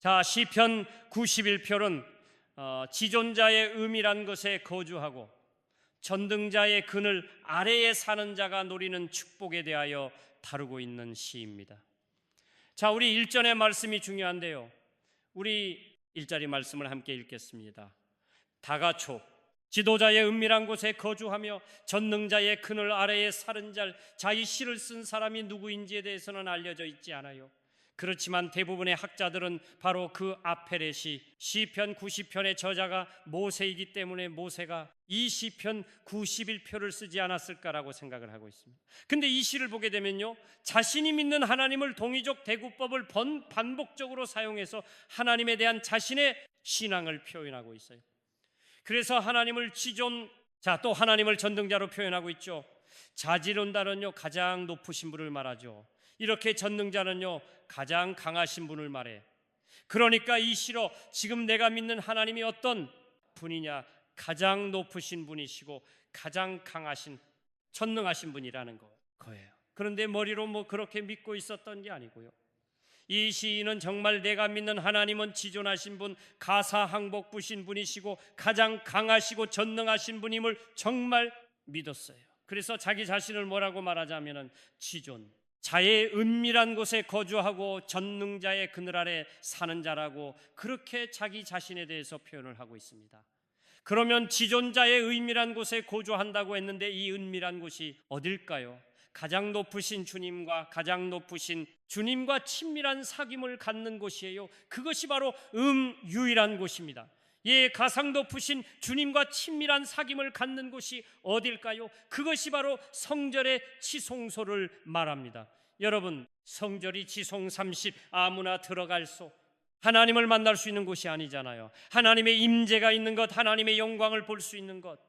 자, 시편 91편은 지존자의 음이란 것에 거주하고 전등자의 그늘 아래에 사는 자가 누리는 축복에 대하여 다루고 있는 시입니다. 자, 우리 1절의 말씀이 중요한데요, 우리 1절의 말씀을 함께 읽겠습니다. 다가초 지도자의 은밀한 곳에 거주하며 전능자의 그늘 아래에 사는 자, 이 시를 쓴 사람이 누구인지에 대해서는 알려져 있지 않아요. 그렇지만 대부분의 학자들은 바로 그 아페렛이 시편 90편의 저자가 모세이기 때문에 모세가 이 시편 91편을 쓰지 않았을까라고 생각을 하고 있습니다. 근데 이 시를 보게 되면요, 자신이 믿는 하나님을 동의적 대구법을 반복적으로 사용해서 하나님에 대한 자신의 신앙을 표현하고 있어요. 그래서 하나님을 또 하나님을 전등자로 표현하고 있죠. 자지론다는요, 가장 높으신 분을 말하죠. 이렇게 전능자는요, 가장 강하신 분을 말해. 그러니까 이 시로 지금 내가 믿는 하나님이 어떤 분이냐, 가장 높으신 분이시고 가장 강하신, 전능하신 분이라는 거예요. 그런데 머리로 그렇게 믿고 있었던 게 아니고요, 이 시인은 정말 내가 믿는 하나님은 지존하신 분, 가사항복부신 분이시고 가장 강하시고 전능하신 분임을 정말 믿었어요. 그래서 자기 자신을 뭐라고 말하자면은 지존, 자의 은밀한 곳에 거주하고 전능자의 그늘 아래 사는 자라고 그렇게 자기 자신에 대해서 표현을 하고 있습니다. 그러면 지존자의 은밀한 곳에 거주한다고 했는데 이 은밀한 곳이 어딜까요? 가장 높으신 주님과 친밀한 사귐을 갖는 곳이에요. 그것이 바로 유일한 곳입니다. 가장 높으신 주님과 친밀한 사귐을 갖는 곳이 어딜까요? 그것이 바로 성전의 지성소를 말합니다. 여러분, 성전이 지성 30 아무나 들어갈 수, 하나님을 만날 수 있는 곳이 아니잖아요. 하나님의 임재가 있는 것, 하나님의 영광을 볼 수 있는 것.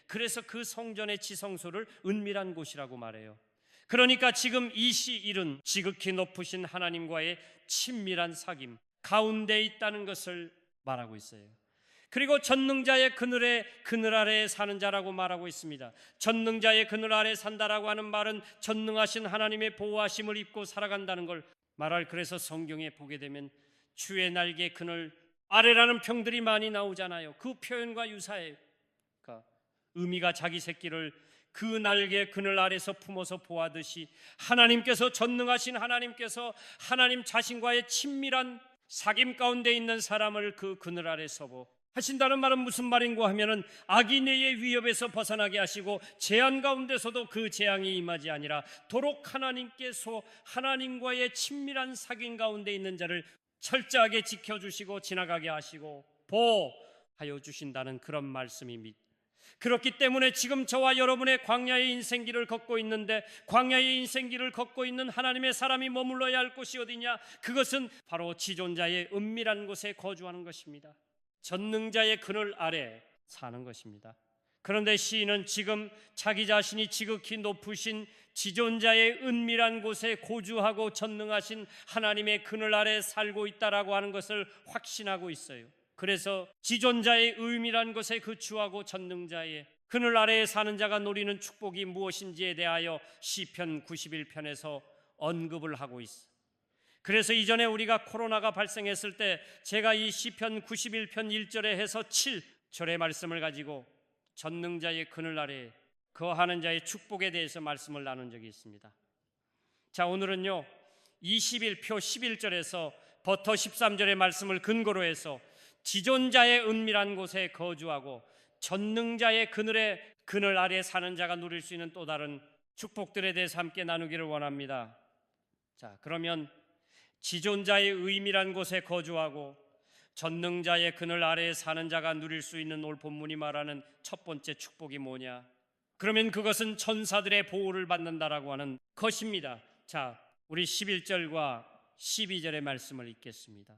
그래서 그 성전의 지성소를 은밀한 곳이라고 말해요. 그러니까 지금 이 시일은 지극히 높으신 하나님과의 친밀한 사귐 가운데 있다는 것을 말하고 있어요. 그리고 전능자의 그늘 아래에 사는 자라고 말하고 있습니다. 전능자의 그늘 아래에 산다라고 하는 말은 전능하신 하나님의 보호하심을 입고 살아간다는 걸 말할. 그래서 성경에 보게 되면 주의 날개 그늘 아래라는 평들이 많이 나오잖아요. 그 표현과 유사해요. 의미가 자기 새끼를 그 날개 그늘 아래서 품어서 보아듯이 하나님께서, 전능하신 하나님께서 하나님 자신과의 친밀한 사귐 가운데 있는 사람을 그 그늘 아래 서보 하신다는 말은 무슨 말인가 하면은 악인의 위협에서 벗어나게 하시고 재앙 가운데서도 그 재앙이 임하지 아니라 도록 하나님께서 하나님과의 친밀한 사귐 가운데 있는 자를 철저하게 지켜주시고 지나가게 하시고 보호하여 주신다는 그런 말씀입니다. 그렇기 때문에 지금 저와 여러분의 광야의 인생길을 걷고 있는데, 광야의 인생길을 걷고 있는 하나님의 사람이 머물러야 할 곳이 어디냐? 그것은 바로 지존자의 은밀한 곳에 거주하는 것입니다. 전능자의 그늘 아래 사는 것입니다. 그런데 시인은 지금 자기 자신이 지극히 높으신 지존자의 은밀한 곳에 거주하고 전능하신 하나님의 그늘 아래 살고 있다라고 하는 것을 확신하고 있어요. 그래서 지존자의 은밀한 곳에 거주하고 전능자의 그늘 아래에 사는 자가 누리는 축복이 무엇인지에 대하여 시편 91편에서 언급을 하고 있어요. 그래서 이전에 우리가 코로나가 발생했을 때 제가 이 시편 91편 1절에 해서 7절의 말씀을 가지고 전능자의 그늘 아래에 거하는 자의 축복에 대해서 말씀을 나눈 적이 있습니다. 자, 오늘은요 21표 11절에서 버터 13절의 말씀을 근거로 해서 지존자의 은밀한 곳에 거주하고 전능자의 그늘 아래 사는 자가 누릴 수 있는 또 다른 축복들에 대해서 함께 나누기를 원합니다. 자, 그러면 지존자의 은밀한 곳에 거주하고 전능자의 그늘 아래에 사는 자가 누릴 수 있는 오늘 본문이 말하는 첫 번째 축복이 뭐냐? 그러면 그것은 천사들의 보호를 받는다라고 하는 것입니다. 자, 우리 11절과 12절의 말씀을 읽겠습니다.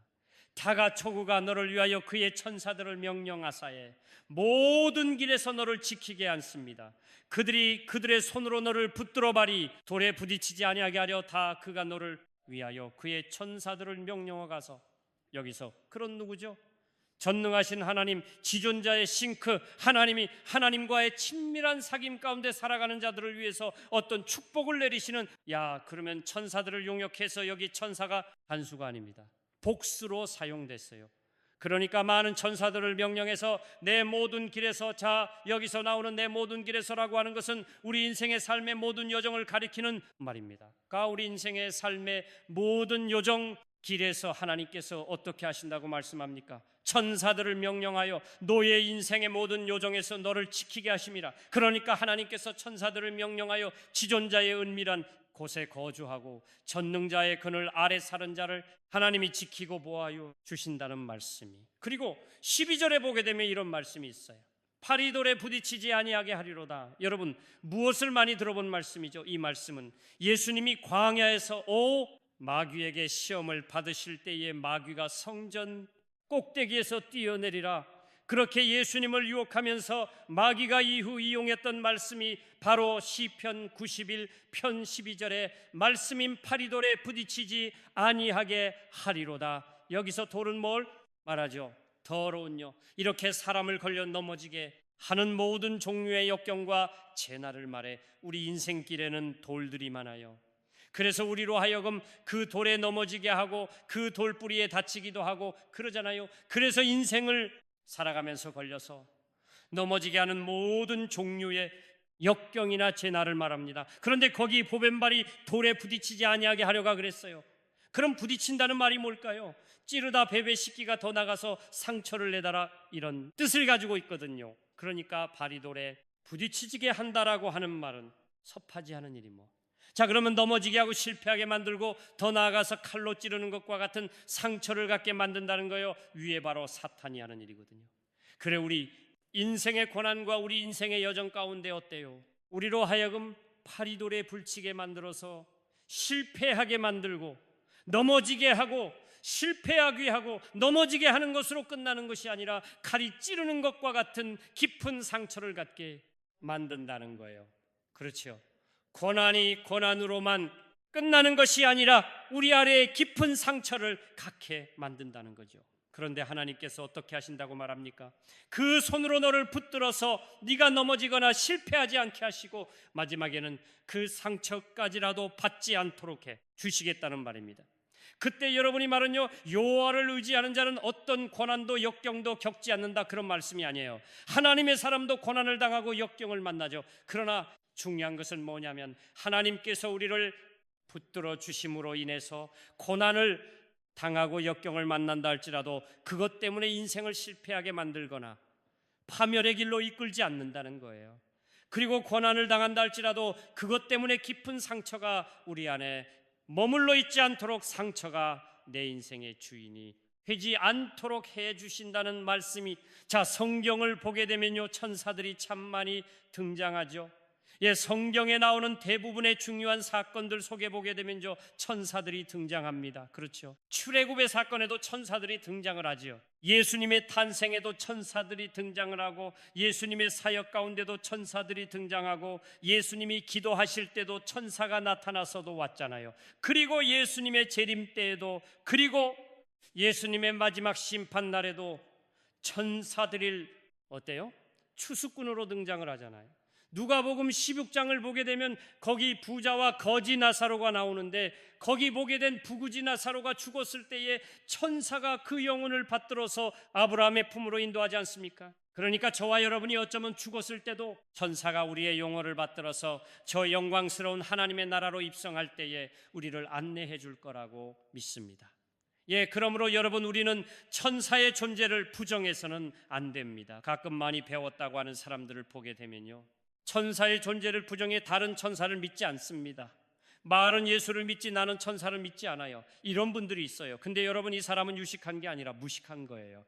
다가초구가 너를 위하여 그의 천사들을 명령하사에 모든 길에서 너를 지키게 않습니다. 그들의 손으로 너를 붙들어 발이 돌에 부딪히지 아니하게 하려 다 그가 너를 위하여 그의 천사들을 명령하가서. 여기서 그런 누구죠? 전능하신 하나님, 지존자의 싱크 하나님이 하나님과의 친밀한 사귐 가운데 살아가는 자들을 위해서 어떤 축복을 내리시는, 그러면 천사들을 용역해서 여기 천사가 단수가 아닙니다. 복수로 사용됐어요. 그러니까 많은 천사들을 명령해서 내 모든 길에서, 자, 여기서 나오는 내 모든 길에서라고 하는 것은 우리 인생의 삶의 모든 여정을 가리키는 말입니다. 그러니까 우리 인생의 삶의 모든 여정 길에서 하나님께서 어떻게 하신다고 말씀합니까? 천사들을 명령하여 너의 인생의 모든 요정에서 너를 지키게 하심이라. 그러니까 하나님께서 천사들을 명령하여 지존자의 은밀한 곳에 거주하고 전능자의 그늘 아래 사는 자를 하나님이 지키고 보호하여 주신다는 말씀이. 그리고 12절에 보게 되면 이런 말씀이 있어요. 파리돌에 부딪히지 아니하게 하리로다. 여러분, 무엇을 많이 들어본 말씀이죠? 이 말씀은 예수님이 광야에서 마귀에게 시험을 받으실 때에 마귀가 성전 꼭대기에서 뛰어내리라, 그렇게 예수님을 유혹하면서 마귀가 이후 이용했던 말씀이 바로 시편 91편 12절의 말씀인 파리돌에 부딪히지 아니하게 하리로다. 여기서 돌은 뭘 말하죠? 더러운요. 이렇게 사람을 걸려 넘어지게 하는 모든 종류의 역경과 재난을 말해 우리 인생길에는 돌들이 많아요. 그래서 우리로 하여금 그 돌에 넘어지게 하고 그 돌뿌리에 다치기도 하고 그러잖아요. 그래서 인생을 살아가면서 걸려서 넘어지게 하는 모든 종류의 역경이나 재난을 말합니다. 그런데 거기 보벤발이 돌에 부딪히지 아니하게 하려가 그랬어요. 그럼 부딪힌다는 말이 뭘까요? 찌르다 베베시키가 더 나가서 상처를 내다라, 이런 뜻을 가지고 있거든요. 그러니까 발이 돌에 부딪히게 한다라고 하는 말은 섭하지 않은 일이 자, 그러면 넘어지게 하고 실패하게 만들고 더 나아가서 칼로 찌르는 것과 같은 상처를 갖게 만든다는 거예요. 위에 바로 사탄이 하는 일이거든요. 그래, 우리 인생의 고난과 우리 인생의 여정 가운데 어때요? 우리로 하여금 파리돌에 불치게 만들어서 실패하게 만들고 넘어지게 하고 실패하게 하고 넘어지게 하는 것으로 끝나는 것이 아니라 칼이 찌르는 것과 같은 깊은 상처를 갖게 만든다는 거예요. 그렇죠? 고난이 고난으로만 끝나는 것이 아니라 우리 아래에 깊은 상처를 갖게 만든다는 거죠. 그런데 하나님께서 어떻게 하신다고 말합니까? 그 손으로 너를 붙들어서 네가 넘어지거나 실패하지 않게 하시고 마지막에는 그 상처까지라도 받지 않도록 해 주시겠다는 말입니다. 그때 여러분이 말은요, 여호와를 의지하는 자는 어떤 고난도 역경도 겪지 않는다, 그런 말씀이 아니에요. 하나님의 사람도 고난을 당하고 역경을 만나죠. 그러나 중요한 것은 뭐냐면 하나님께서 우리를 붙들어 주심으로 인해서 고난을 당하고 역경을 만난다 할지라도 그것 때문에 인생을 실패하게 만들거나 파멸의 길로 이끌지 않는다는 거예요. 그리고 고난을 당한다 할지라도 그것 때문에 깊은 상처가 우리 안에 머물러 있지 않도록 상처가 내 인생의 주인이 되지 않도록 해 주신다는 말씀이, 자, 성경을 보게 되면요, 천사들이 참 많이 등장하죠. 성경에 나오는 대부분의 중요한 사건들 속에 보게 되면요, 천사들이 등장합니다. 그렇죠? 출애굽의 사건에도 천사들이 등장을 하죠. 예수님의 탄생에도 천사들이 등장을 하고 예수님의 사역 가운데도 천사들이 등장하고 예수님이 기도하실 때도 천사가 나타나서도 왔잖아요. 그리고 예수님의 재림 때에도, 그리고 예수님의 마지막 심판 날에도 천사들이 어때요? 추수꾼으로 등장을 하잖아요. 누가복음 16장을 보게 되면 거기 부자와 거지 나사로가 나오는데, 거기 보게 된 부구지 나사로가 죽었을 때에 천사가 그 영혼을 받들어서 아브라함의 품으로 인도하지 않습니까? 그러니까 저와 여러분이 어쩌면 죽었을 때도 천사가 우리의 영혼을 받들어서 저 영광스러운 하나님의 나라로 입성할 때에 우리를 안내해 줄 거라고 믿습니다. 그러므로 여러분, 우리는 천사의 존재를 부정해서는 안 됩니다. 가끔 많이 배웠다고 하는 사람들을 보게 되면요, 천사의 존재를 부정해 다른 천사를 믿지 않습니다. 말은 예수를 믿지 나는 천사를 믿지 않아요, 이런 분들이 있어요. 근데 여러분, 이 사람은 유식한 게 아니라 무식한 거예요.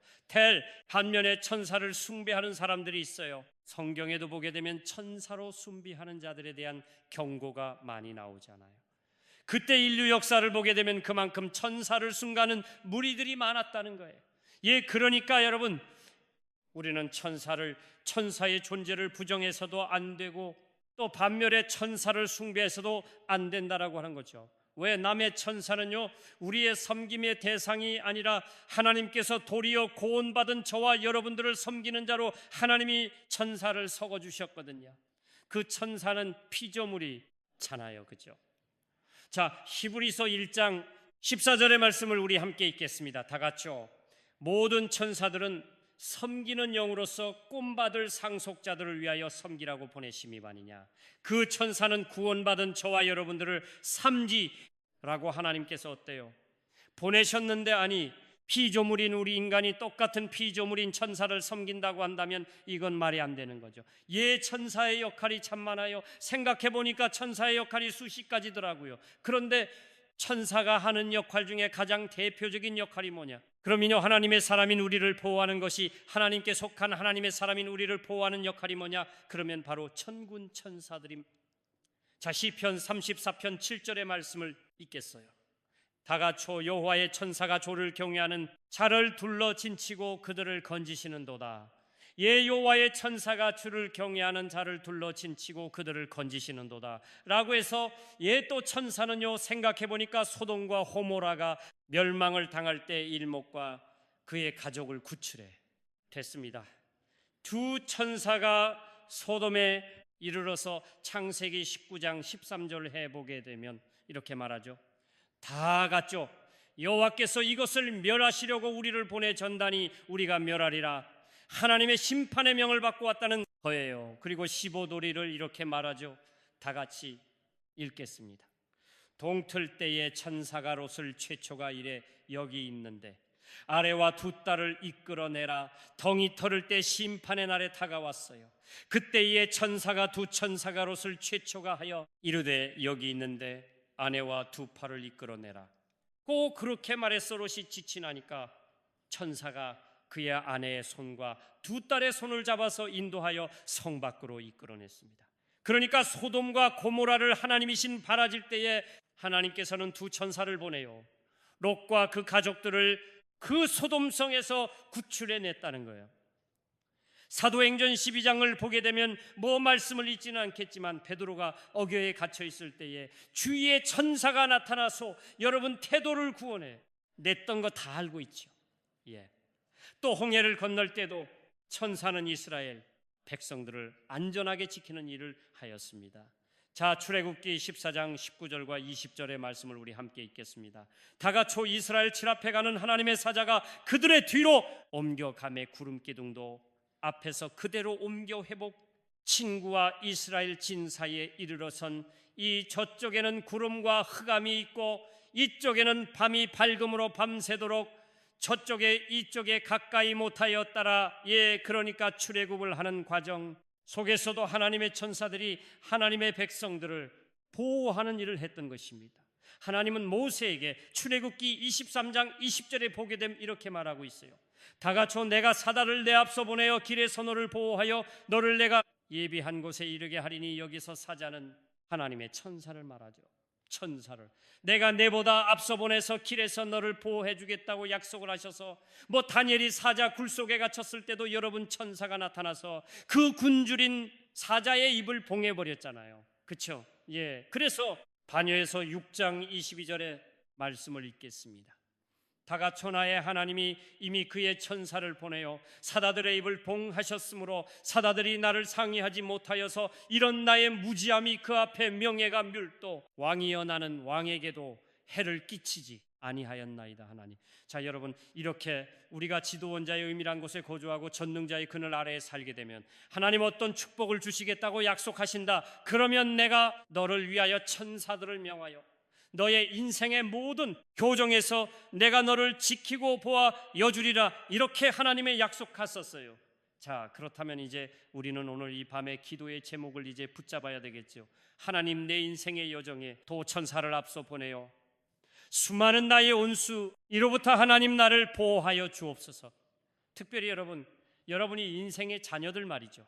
반면에 천사를 숭배하는 사람들이 있어요. 성경에도 보게 되면 천사로 숭배하는 자들에 대한 경고가 많이 나오잖아요. 그때 인류 역사를 보게 되면 그만큼 천사를 숭가하는 무리들이 많았다는 거예요. 그러니까 여러분, 우리는 천사의 존재를 부정해서도 안 되고 또 반면에 천사를 숭배해서도 안 된다라고 하는 거죠. 왜? 남의 천사는요, 우리의 섬김의 대상이 아니라 하나님께서 도리어 고온받은 저와 여러분들을 섬기는 자로 하나님이 천사를 섞어 주셨거든요. 그 천사는 피조물이잖아요, 그죠? 자, 히브리서 1장 14절의 말씀을 우리 함께 읽겠습니다. 다 같이요. 모든 천사들은 섬기는 영으로서 꿈받을 상속자들을 위하여 섬기라고 보내심이 아니냐. 그 천사는 구원받은 저와 여러분들을 삼지라고 하나님께서 어때요? 보내셨는데, 아니 피조물인 우리 인간이 똑같은 피조물인 천사를 섬긴다고 한다면 이건 말이 안 되는 거죠. 천사의 역할이 참 많아요. 생각해 보니까 천사의 역할이 수십 가지더라고요. 그런데 천사가 하는 역할 중에 가장 대표적인 역할이 뭐냐? 그러면요, 하나님의 사람인 우리를 보호하는 것이, 하나님께 속한 하나님의 사람인 우리를 보호하는 역할이 뭐냐? 그러면 바로 천군 천사들입니다. 자, 시편 34편 7절의 말씀을 읽겠어요. 다가초 여호와의 천사가 조를 경외하는 자를 둘러 진치고 그들을 건지시는도다. 여호와의 천사가 주를 경외하는 자를 둘러 진치고 그들을 건지시는도다 라고 해서, 또 천사는요, 생각해 보니까 소돔과 호모라가 멸망을 당할 때 일목과 그의 가족을 구출해 됐습니다. 두 천사가 소돔에 이르러서 창세기 19장 13절 해보게 되면 이렇게 말하죠. 다 같죠. 여호와께서 이것을 멸하시려고 우리를 보내 전다니 우리가 멸하리라. 하나님의 심판의 명을 받고 왔다는 거예요. 그리고 15도리를 이렇게 말하죠. 다 같이 읽겠습니다. 동틀 때에 천사가 롯을 최초가 이래 여기 있는데 아래와 두 딸을 이끌어내라. 덩이 털을 때 심판의 날에 다가왔어요. 그때에 천사가 두 천사가 롯을 최초가 하여 이르되 여기 있는데 아내와 두 팔을 이끌어내라. 꼭 그렇게 말해서 롯이 지치나니까 천사가 그의 아내의 손과 두 딸의 손을 잡아서 인도하여 성 밖으로 이끌어냈습니다. 그러니까 소돔과 고모라를 하나님이신 바라질 때에 하나님께서는 두 천사를 보내요. 롯과 그 가족들을 그 소돔성에서 구출해냈다는 거예요. 사도행전 12장을 보게 되면 말씀을 잊지는 않겠지만 베드로가 어교에 갇혀 있을 때에 주위에 천사가 나타나서 여러분 태도를 구원해 냈던 거 다 알고 있죠. 또 홍해를 건널 때도 천사는 이스라엘 백성들을 안전하게 지키는 일을 하였습니다. 자, 출애굽기 14장 19절과 20절의 말씀을 우리 함께 읽겠습니다. 다가초 이스라엘 칠 앞에 가는 하나님의 사자가 그들의 뒤로 옮겨가매 구름 기둥도 앞에서 그대로 옮겨 회복. 친구와 이스라엘 진 사이에 이르러선 이 저쪽에는 구름과 흑암이 있고 이쪽에는 밤이 밝음으로 밤새도록 저쪽에 이쪽에 가까이 못하여 따라. 그러니까 출애굽을 하는 과정 속에서도 하나님의 천사들이 하나님의 백성들을 보호하는 일을 했던 것입니다. 하나님은 모세에게 출애굽기 23장 20절에 보게 되면 이렇게 말하고 있어요. 다가초 내가 사다를 내 앞서 보내어 길에서 너를 보호하여 너를 내가 예비한 곳에 이르게 하리니. 여기서 사자는 하나님의 천사를 말하죠. 천사를 내가 내보다 앞서 보내서 길에서 너를 보호해 주겠다고 약속을 하셔서, 다니엘이 사자 굴 속에 갇혔을 때도 여러분 천사가 나타나서 그 굶주린 사자의 입을 봉해 버렸잖아요. 그렇죠? 그래서 반여에서 6장 22절의 말씀을 읽겠습니다. 다가초나의 하나님이 이미 그의 천사를 보내어 사다들의 입을 봉하셨으므로 사다들이 나를 상의하지 못하여서 이런 나의 무지함이 그 앞에 명예가 뮬도 왕이여 나는 왕에게도 해를 끼치지 아니하였나이다. 하나님. 자, 여러분, 이렇게 우리가 지도원자의 의미란 곳에 거주하고 전능자의 그늘 아래에 살게 되면 하나님 어떤 축복을 주시겠다고 약속하신다. 그러면 내가 너를 위하여 천사들을 명하여 너의 인생의 모든 교정에서 내가 너를 지키고 보아 여주리라. 이렇게 하나님의 약속하셨어요. 자, 그렇다면 이제 우리는 오늘 이 밤의 기도의 제목을 이제 붙잡아야 되겠죠. 하나님, 내 인생의 여정에 도천사를 앞서 보내요. 수많은 나의 온수 이로부터 하나님 나를 보호하여 주옵소서. 특별히 여러분이 인생의 자녀들 말이죠.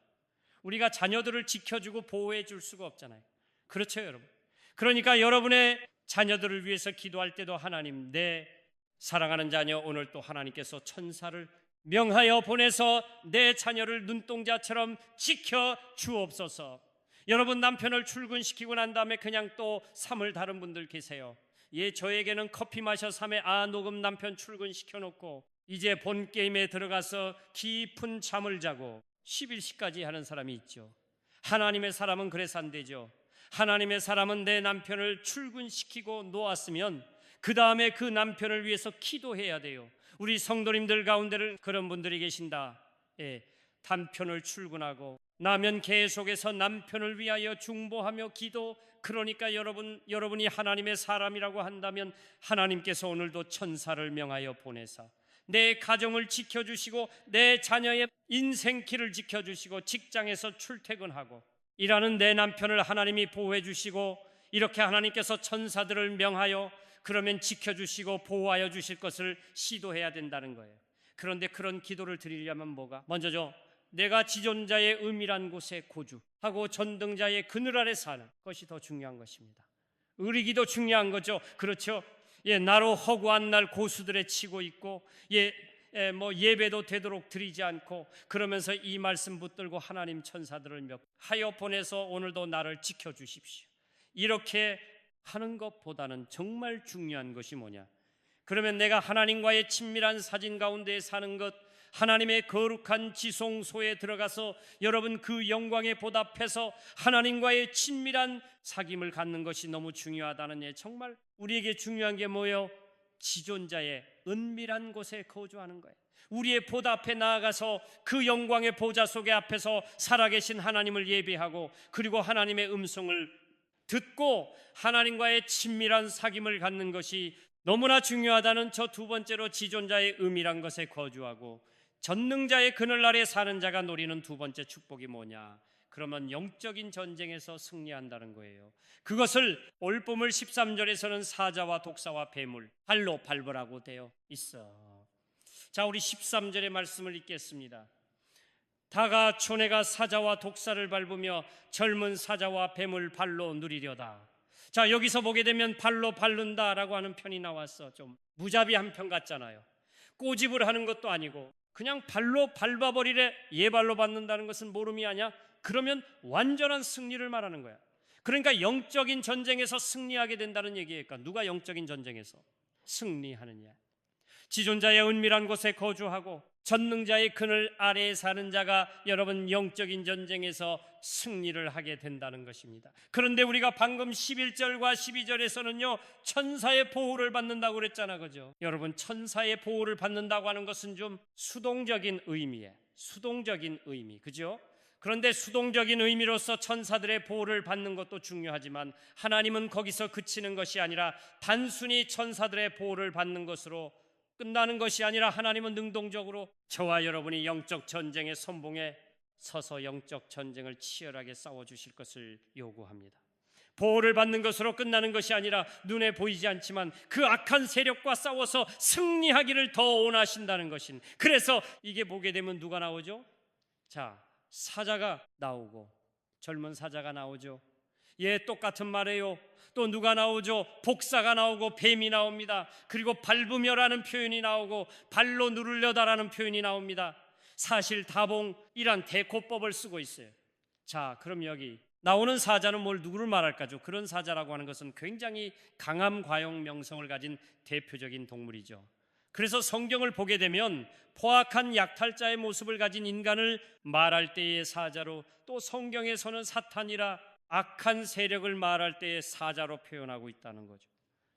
우리가 자녀들을 지켜주고 보호해 줄 수가 없잖아요. 그렇죠, 여러분? 그러니까 여러분의 자녀들을 위해서 기도할 때도 하나님, 내 사랑하는 자녀 오늘 또 하나님께서 천사를 명하여 보내서 내 자녀를 눈동자처럼 지켜 주옵소서. 여러분, 남편을 출근시키고 난 다음에 그냥 또 삶을 다른 분들 계세요. 저에게는 커피 마셔 삶에 녹음 남편 출근시켜놓고 이제 본 게임에 들어가서 깊은 잠을 자고 11시까지 하는 사람이 있죠. 하나님의 사람은 그래서 안 되죠. 하나님의 사람은 내 남편을 출근시키고 놓았으면 그 다음에 그 남편을 위해서 기도해야 돼요. 우리 성도님들 가운데는 그런 분들이 계신다. 예, 단편을 출근하고 나면 계속해서 남편을 위하여 중보하며 기도. 그러니까 여러분이 하나님의 사람이라고 한다면 하나님께서 오늘도 천사를 명하여 보내사 내 가정을 지켜주시고 내 자녀의 인생길을 지켜주시고 직장에서 출퇴근하고 일하는 내 남편을 하나님이 보호해 주시고 이렇게 하나님께서 천사들을 명하여 그러면 지켜주시고 보호하여 주실 것을 시도해야 된다는 거예요. 그런데 그런 기도를 드리려면 뭐가? 먼저죠, 내가 지존자의 은밀한 곳에 거주하고 전등자의 그늘 아래 사는 것이 더 중요한 것입니다. 의리기도 중요한 거죠. 그렇죠? 예, 나로 허구한 날 고수들에 치고 있고 예배도 되도록 드리지 않고 그러면서 이 말씀 붙들고 하나님 천사들을 하여 보내서 오늘도 나를 지켜주십시오. 이렇게 하는 것보다는 정말 중요한 것이 뭐냐? 그러면 내가 하나님과의 친밀한 사진 가운데 사는 것, 하나님의 거룩한 지성소에 들어가서 여러분 그 영광에 보답해서 하나님과의 친밀한 사귐을 갖는 것이 너무 중요하다는 정말 우리에게 중요한 게 뭐예요? 지존자의 은밀한 곳에 거주하는 거예요. 우리의 보다 앞에 나아가서 그 영광의 보좌 속에 앞에서 살아계신 하나님을 예배하고 그리고 하나님의 음성을 듣고 하나님과의 친밀한 사귐을 갖는 것이 너무나 중요하다는 저 두 번째로 지존자의 은밀한 것에 거주하고 전능자의 그늘 아래 사는 자가 노리는 두 번째 축복이 뭐냐? 그러면 영적인 전쟁에서 승리한다는 거예요. 그것을 올보물 13절에서는 사자와 독사와 뱀을 발로 밟으라고 되어 있어. 자, 우리 13절의 말씀을 읽겠습니다. 다가 촌애가 사자와 독사를 밟으며 젊은 사자와 뱀을 발로 누리려다. 자, 여기서 보게 되면 발로 밟는다라고 하는 편이 나왔어. 좀 무자비한 편 같잖아요. 꼬집을 하는 것도 아니고 그냥 발로 밟아버리래. 예발로 밟는다는 것은 모름이 아니야. 그러면 완전한 승리를 말하는 거야. 그러니까 영적인 전쟁에서 승리하게 된다는 얘기니까 누가 영적인 전쟁에서 승리하느냐? 지존자의 은밀한 곳에 거주하고 전능자의 그늘 아래에 사는 자가 여러분 영적인 전쟁에서 승리를 하게 된다는 것입니다. 그런데 우리가 방금 11절과 12절에서는요 천사의 보호를 받는다고 그랬잖아, 그죠? 여러분 천사의 보호를 받는다고 하는 것은 좀 수동적인 의미예요. 수동적인 의미, 그죠? 그런데 수동적인 의미로서 천사들의 보호를 받는 것도 중요하지만 하나님은 거기서 그치는 것이 아니라 단순히 천사들의 보호를 받는 것으로 끝나는 것이 아니라 하나님은 능동적으로 저와 여러분이 영적 전쟁의 선봉에 서서 영적 전쟁을 치열하게 싸워주실 것을 요구합니다. 보호를 받는 것으로 끝나는 것이 아니라 눈에 보이지 않지만 그 악한 세력과 싸워서 승리하기를 더 원하신다는 것인. 그래서 이게 보게 되면 누가 나오죠? 자, 사자가 나오고 젊은 사자가 나오죠. 예, 똑같은 말이에요. 또 누가 나오죠? 복사가 나오고 뱀이 나옵니다. 그리고 밟으며라는 표현이 나오고 발로 누르려다라는 표현이 나옵니다. 사실 다봉이란 대코법을 쓰고 있어요. 자, 그럼 여기 나오는 사자는 누구를 말할까죠? 그런 사자라고 하는 것은 굉장히 강함, 과용, 명성을 가진 대표적인 동물이죠. 그래서 성경을 보게 되면 포악한 약탈자의 모습을 가진 인간을 말할 때의 사자로, 또 성경에서는 사탄이라 악한 세력을 말할 때의 사자로 표현하고 있다는 거죠.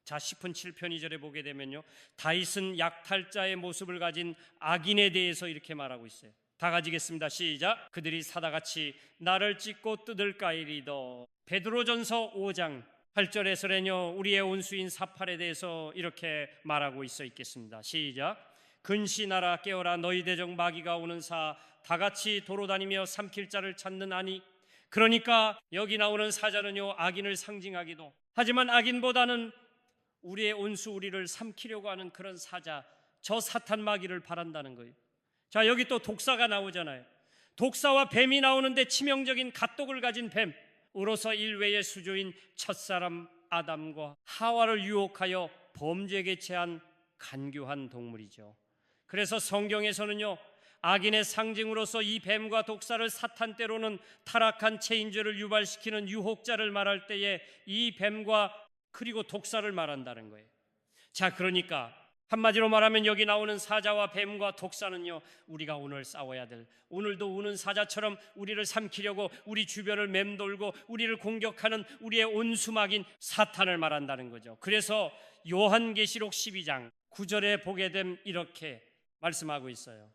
자, 시편 7편 2절에 보게 되면요 다윗은 약탈자의 모습을 가진 악인에 대해서 이렇게 말하고 있어요. 다 가지겠습니다. 시작. 그들이 사다같이 나를 찢고 뜯을까이리더. 베드로전서 5장 8절에서는요 우리의 온수인 사팔에 대해서 이렇게 말하고 있겠습니다. 시작. 근시나라 깨어라, 너희 대적 마귀가 오는 사 다같이 도로다니며 삼킬 자를 찾는 아니. 그러니까 여기 나오는 사자는요 악인을 상징하기도 하지만 악인보다는 우리의 온수, 우리를 삼키려고 하는 그런 사자, 저 사탄 마귀를 바란다는 거예요. 자, 여기 또 독사가 나오잖아요. 독사와 뱀이 나오는데 치명적인 갓독을 가진 뱀, 으로서 일외의 수조인 첫사람 아담과 하와를 유혹하여 범죄에 개체한 간교한 동물이죠. 그래서 성경에서는요 악인의 상징으로서 이 뱀과 독사를 사탄, 때로는 타락한 체인죄를 유발시키는 유혹자를 말할 때에 이 뱀과 그리고 독사를 말한다는 거예요. 자, 그러니까 한마디로 말하면 여기 나오는 사자와 뱀과 독사는요, 우리가 오늘 싸워야 될, 오늘도 우는 사자처럼 우리를 삼키려고 우리 주변을 맴돌고 우리를 공격하는 우리의 온수막인 사탄을 말한다는 거죠. 그래서 요한계시록 12장 9절에 보게 되면 이렇게 말씀하고 있어요.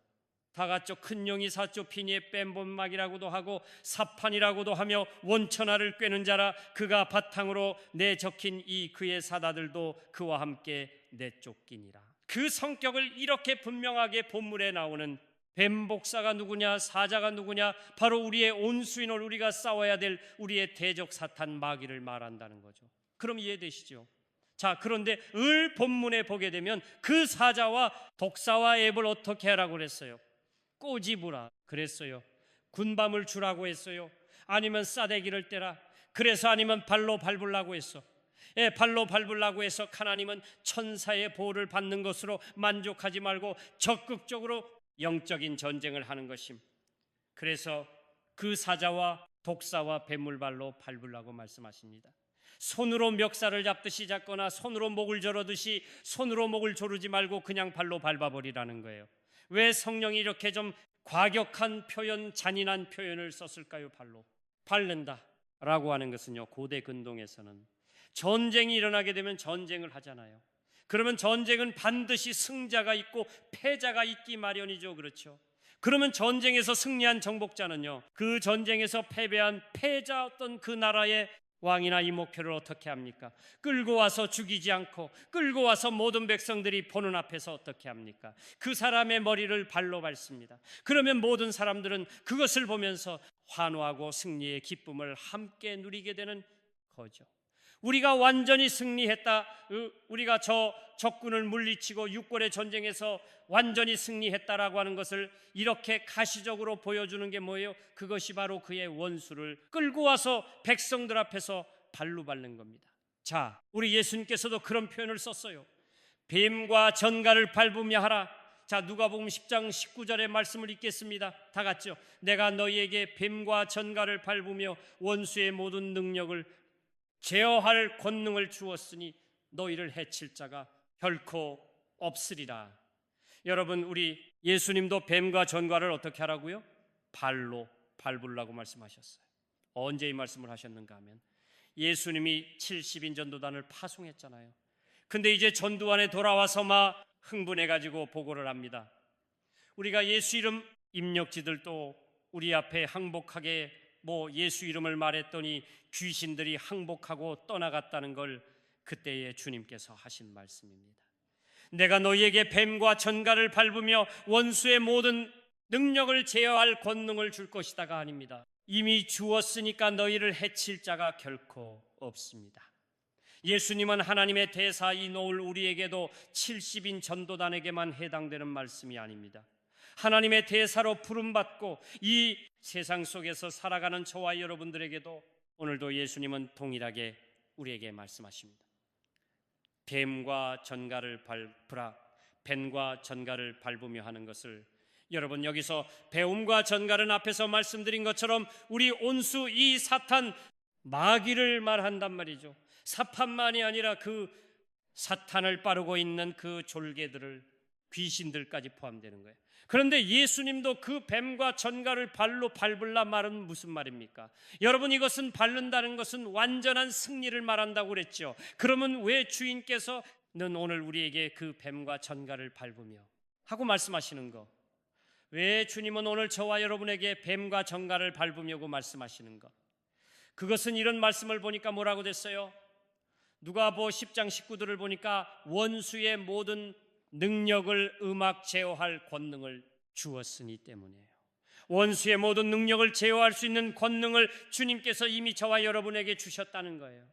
다 같죠. 큰 용이 사조 피니의 뺀본막이라고도 하고 사판이라고도 하며 원천하를 꿰는 자라. 그가 바탕으로 내적힌 이 그의 사다들도 그와 함께 내쫓기니라. 그 성격을 이렇게 분명하게 본문에 나오는 뱀복사가 누구냐, 사자가 누구냐, 바로 우리의 온수인을 우리가 싸워야 될 우리의 대적 사탄 마귀를 말한다는 거죠. 그럼 이해되시죠? 자, 그런데 을 본문에 보게 되면 그 사자와 독사와 앱을 어떻게 하라고 그랬어요? 꼬집으라 그랬어요. 군밤을 주라고 했어요. 아니면 싸대기를 떼라. 그래서 아니면 발로 밟으려고 했어. 발로 밟으려고 해서 하나님은 천사의 보호를 받는 것으로 만족하지 말고 적극적으로 영적인 전쟁을 하는 것임. 그래서 그 사자와 독사와 뱀물발로 밟으려고 말씀하십니다. 손으로 멱살을 잡듯이 잡거나 손으로 목을 조르듯이 손으로 목을 조르지 말고 그냥 발로 밟아버리라는 거예요. 왜 성령이 이렇게 좀 과격한 표현, 잔인한 표현을 썼을까요? 발로 밟는다라고 하는 것은요, 고대 근동에서는 전쟁이 일어나게 되면 전쟁을 하잖아요. 그러면 전쟁은 반드시 승자가 있고 패자가 있기 마련이죠. 그렇죠? 그러면 전쟁에서 승리한 정복자는요, 그 전쟁에서 패배한 패자 어떤 그 나라의 왕이나 이목표를 어떻게 합니까? 끌고 와서 죽이지 않고 끌고 와서 모든 백성들이 보는 앞에서 어떻게 합니까? 그 사람의 머리를 발로 밟습니다. 그러면 모든 사람들은 그것을 보면서 환호하고 승리의 기쁨을 함께 누리게 되는 거죠. 우리가 완전히 승리했다, 우리가 저 적군을 물리치고 육골의 전쟁에서 완전히 승리했다라고 하는 것을 이렇게 가시적으로 보여주는 게 뭐예요? 그것이 바로 그의 원수를 끌고 와서 백성들 앞에서 발로 밟는 겁니다. 자, 우리 예수님께서도 그런 표현을 썼어요. 뱀과 전갈을 밟으며 하라. 자, 누가복음 10장 19절의 말씀을 읽겠습니다. 다 같이요. 내가 너희에게 뱀과 전갈을 밟으며 원수의 모든 능력을 제어할 권능을 주었으니 너희를 해칠 자가 결코 없으리라. 여러분, 우리 예수님도 뱀과 전갈을 어떻게 하라고요? 발로 밟으라고 말씀하셨어요. 언제 이 말씀을 하셨는가 하면 예수님이 70인 전도단을 파송했잖아요. 근데 이제 전두환에 돌아와서 막 흥분해가지고 보고를 합니다. 우리가 예수 이름 입력지들도 우리 앞에 항복하게 예수 이름을 말했더니 귀신들이 항복하고 떠나갔다는 걸 그때의 주님께서 하신 말씀입니다. 내가 너희에게 뱀과 전갈을 밟으며 원수의 모든 능력을 제어할 권능을 줄 것이다가 아닙니다. 이미 주었으니까 너희를 해칠 자가 결코 없습니다. 예수님은 하나님의 대사이 놓을 우리에게도 70인 전도단에게만 해당되는 말씀이 아닙니다. 하나님의 대사로 부름받고 이 세상 속에서 살아가는 저와 여러분들에게도 오늘도 예수님은 동일하게 우리에게 말씀하십니다. 뱀과 전갈을 밟으라. 뱀과 전갈을 밟으며 하는 것을, 여러분, 여기서 배움과 전갈은 앞에서 말씀드린 것처럼 우리 온수 이 사탄 마귀를 말한단 말이죠. 사탄만이 아니라 그 사탄을 따르고 있는 그 졸개들을, 귀신들까지 포함되는 거예요. 그런데 예수님도 그 뱀과 전갈을 발로 밟으라 말은 무슨 말입니까? 여러분, 이것은 밟는다는 것은 완전한 승리를 말한다고 그랬죠. 그러면 왜 주인께서는 오늘 우리에게 그 뱀과 전갈을 밟으며 하고 말씀하시는 거? 왜 주님은 오늘 저와 여러분에게 뱀과 전갈을 밟으며고 말씀하시는 거? 그것은 이런 말씀을 보니까 뭐라고 됐어요? 누가복음 10장 19절을 보니까 원수의 모든 능력을 음악 제어할 권능을 주었으니 때문이에요. 원수의 모든 능력을 제어할 수 있는 권능을 주님께서 이미 저와 여러분에게 주셨다는 거예요.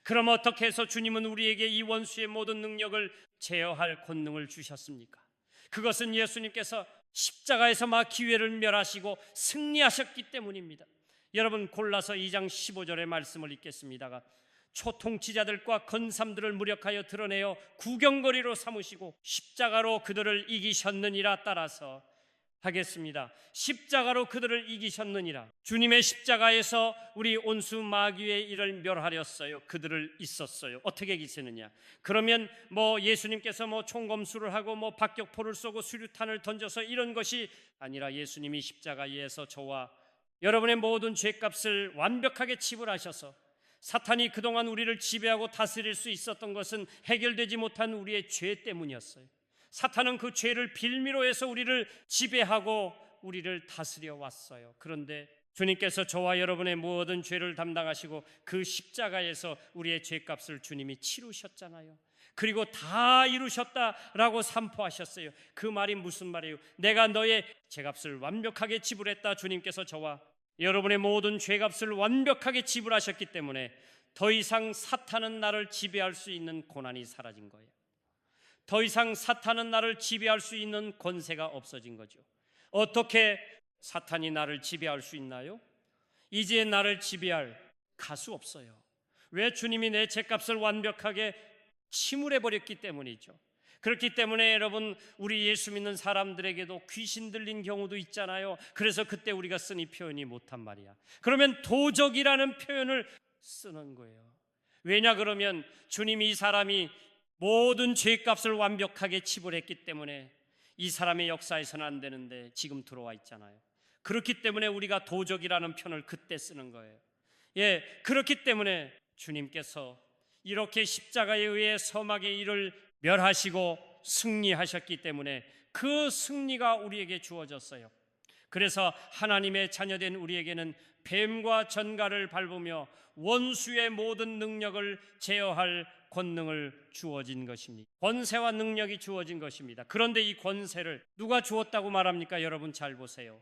그럼 어떻게 해서 주님은 우리에게 이 원수의 모든 능력을 제어할 권능을 주셨습니까? 그것은 예수님께서 십자가에서 막 기회를 멸하시고 승리하셨기 때문입니다. 여러분, 골라서 2장 15절의 말씀을 읽겠습니다가 초통치자들과 건삼들을 무력하여 드러내어 구경거리로 삼으시고 십자가로 그들을 이기셨느니라. 따라서 하겠습니다. 십자가로 그들을 이기셨느니라. 주님의 십자가에서 우리 온수 마귀의 일을 멸하렸어요. 그들을 있었어요. 어떻게 이기시느냐? 그러면 예수님께서 총검수를 하고 박격포를 쏘고 수류탄을 던져서 이런 것이 아니라 예수님이 십자가에서 저와 여러분의 모든 죄값을 완벽하게 지불하셔서 사탄이 그동안 우리를 지배하고 다스릴 수 있었던 것은 해결되지 못한 우리의 죄 때문이었어요. 사탄은 그 죄를 빌미로 해서 우리를 지배하고 우리를 다스려 왔어요. 그런데 주님께서 저와 여러분의 모든 죄를 담당하시고 그 십자가에서 우리의 죄값을 주님이 치르셨잖아요. 그리고 다 이루셨다라고 선포하셨어요. 그 말이 무슨 말이에요? 내가 너의 죄값을 완벽하게 지불했다. 주님께서 저와 여러분의 모든 죄값을 완벽하게 지불하셨기 때문에 더 이상 사탄은 나를 지배할 수 있는 고난이 사라진 거예요. 더 이상 사탄은 나를 지배할 수 있는 권세가 없어진 거죠. 어떻게 사탄이 나를 지배할 수 있나요? 이제 나를 지배할 가수 없어요. 왜? 주님이 내 죄값을 완벽하게 치물해 버렸기 때문이죠. 그렇기 때문에 여러분, 우리 예수 믿는 사람들에게도 귀신 들린 경우도 있잖아요. 그래서 그때 우리가 쓴 이 표현이 못한 말이야. 그러면 도적이라는 표현을 쓰는 거예요. 왜냐 그러면 주님이 이 사람이 모든 죄값을 완벽하게 치불했기 때문에 이 사람의 역사에서는 안 되는데 지금 들어와 있잖아요. 그렇기 때문에 우리가 도적이라는 표현을 그때 쓰는 거예요. 그렇기 때문에 주님께서 이렇게 십자가에 의해 서막의 일을 멸하시고 승리하셨기 때문에 그 승리가 우리에게 주어졌어요. 그래서 하나님의 자녀된 우리에게는 뱀과 전갈을 밟으며 원수의 모든 능력을 제어할 권능을 주어진 것입니다. 권세와 능력이 주어진 것입니다. 그런데 이 권세를 누가 주었다고 말합니까? 여러분 잘 보세요.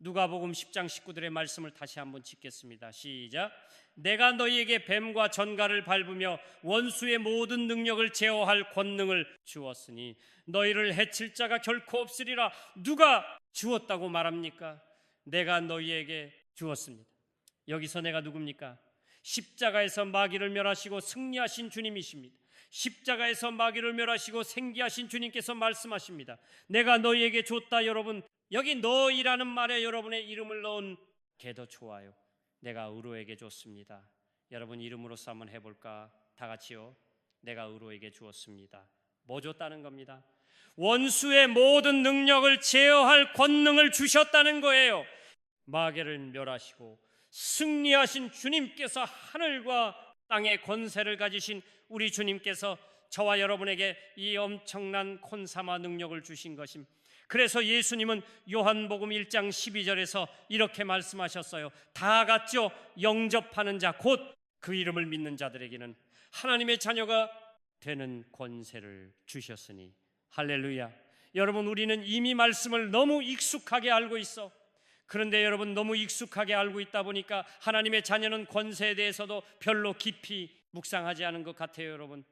누가복음 10장 19절의 말씀을 다시 한번 짓겠습니다. 시작. 내가 너희에게 뱀과 전갈을 밟으며 원수의 모든 능력을 제어할 권능을 주었으니 너희를 해칠 자가 결코 없으리라. 누가 주었다고 말합니까? 내가 너희에게 주었습니다. 여기서 내가 누굽니까? 십자가에서 마귀를 멸하시고 승리하신 주님이십니다. 십자가에서 마귀를 멸하시고 생기하신 주님께서 말씀하십니다. 내가 너희에게 줬다. 여러분, 여기 너희라는 말에 여러분의 이름을 넣은 개도 좋아요. 내가 의로에게 줬습니다. 여러분 이름으로서 한번 해볼까? 다 같이요. 내가 의로에게 주었습니다. 뭐 줬다는 겁니다? 원수의 모든 능력을 제어할 권능을 주셨다는 거예요. 마귀를 멸하시고 승리하신 주님께서, 하늘과 땅의 권세를 가지신 우리 주님께서 저와 여러분에게 이 엄청난 콘사마 능력을 주신 것입니다. 그래서 예수님은 요한복음 1장 12절에서 이렇게 말씀하셨어요. 다 같죠? 영접하는 자, 곧 그 이름을 믿는 자들에게는 하나님의 자녀가 되는 권세를 주셨으니. 할렐루야. 여러분, 우리는 이미 말씀을 너무 익숙하게 알고 있어. 그런데 여러분, 너무 익숙하게 알고 있다 보니까 하나님의 자녀는 권세에 대해서도 별로 깊이 묵상하지 않은 것 같아요. 여러분,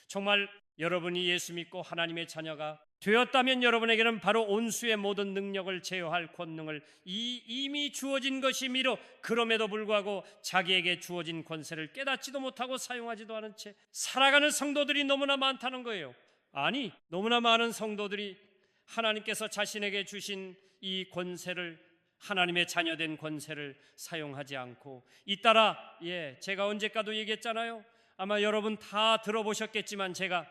정말 여러분이 예수 믿고 하나님의 자녀가 되었다면 여러분에게는 바로 온수의 모든 능력을 제어할 권능을 이미 주어진 것이미로, 그럼에도 불구하고 자기에게 주어진 권세를 깨닫지도 못하고 사용하지도 않은 채 살아가는 성도들이 너무나 많다는 거예요. 아니, 너무나 많은 성도들이 하나님께서 자신에게 주신 이 권세를, 하나님의 자녀된 권세를 사용하지 않고 잇따라, 제가 언제까도 얘기했잖아요. 아마 여러분 다 들어보셨겠지만 제가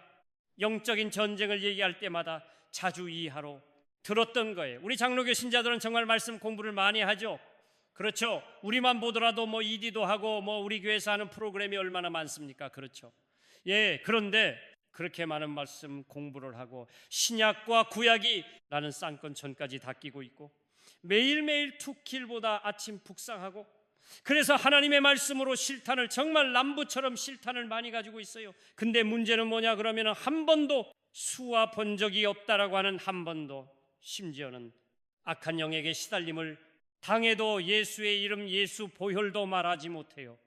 영적인 전쟁을 얘기할 때마다 자주 이하로 들었던 거예요. 우리 장로교 신자들은 정말 말씀 공부를 많이 하죠. 그렇죠. 우리만 보더라도 ED도 하고 우리 교회에서 하는 프로그램이 얼마나 많습니까? 그렇죠. 그런데 그렇게 많은 말씀 공부를 하고 신약과 구약이 라는 쌍권 전까지 다 끼고 있고 매일매일 투킬보다 아침 묵상하고, 그래서 하나님의 말씀으로 실탄을, 정말 남부처럼 실탄을 많이 가지고 있어요. 근데 문제는 뭐냐 그러면 한 번도 수와 본 적이 없다라고 하는, 한 번도, 심지어는 악한 영에게 시달림을 당해도 예수의 이름, 예수 보혈도 말하지 못해요.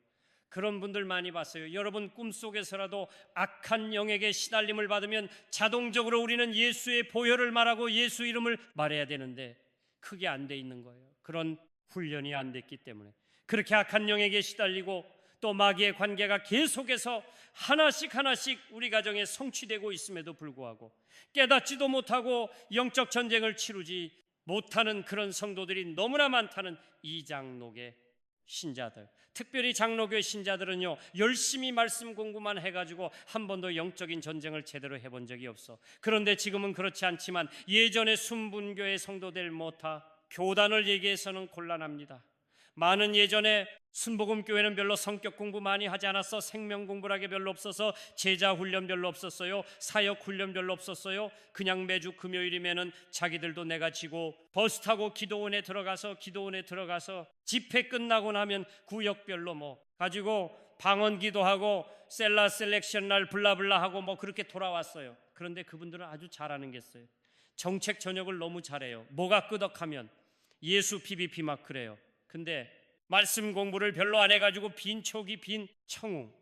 그런 분들 많이 봤어요. 여러분 꿈속에서라도 악한 영에게 시달림을 받으면 자동적으로 우리는 예수의 보혈을 말하고 예수 이름을 말해야 되는데 그게 안 돼 있는 거예요. 그런 훈련이 안 됐기 때문에 그렇게 악한 영에게 시달리고 또 마귀의 관계가 계속해서 하나씩 하나씩 우리 가정에 성취되고 있음에도 불구하고 깨닫지도 못하고 영적 전쟁을 치르지 못하는 그런 성도들이 너무나 많다는 이 장로교 신자들, 특별히 장로교 신자들은요, 열심히 말씀 공부만 해가지고 한 번도 영적인 전쟁을 제대로 해본 적이 없어. 그런데 지금은 그렇지 않지만 예전에 순분교의 성도들 못하 교단을 얘기해서는 곤란합니다. 많은 예전에 순복음교회는 별로 성격 공부 많이 하지 않았어. 생명 공부라게 별로 없어서 제자 훈련 별로 없었어요. 사역 훈련 별로 없었어요. 그냥 매주 금요일이면은 자기들도 내가 지고 버스 타고 기도원에 들어가서 집회 끝나고 나면 구역별로 뭐 가지고 방언 기도하고 셀라 셀렉션 날 블라블라 하고 뭐 그렇게 돌아왔어요. 그런데 그분들은 아주 잘하는 게 있어요. 정책 전역을 너무 잘해요. 뭐가 끄덕하면 예수 PBP 막 그래요. 근데 말씀 공부를 별로 안 해가지고 빈 촉이 빈 청웅.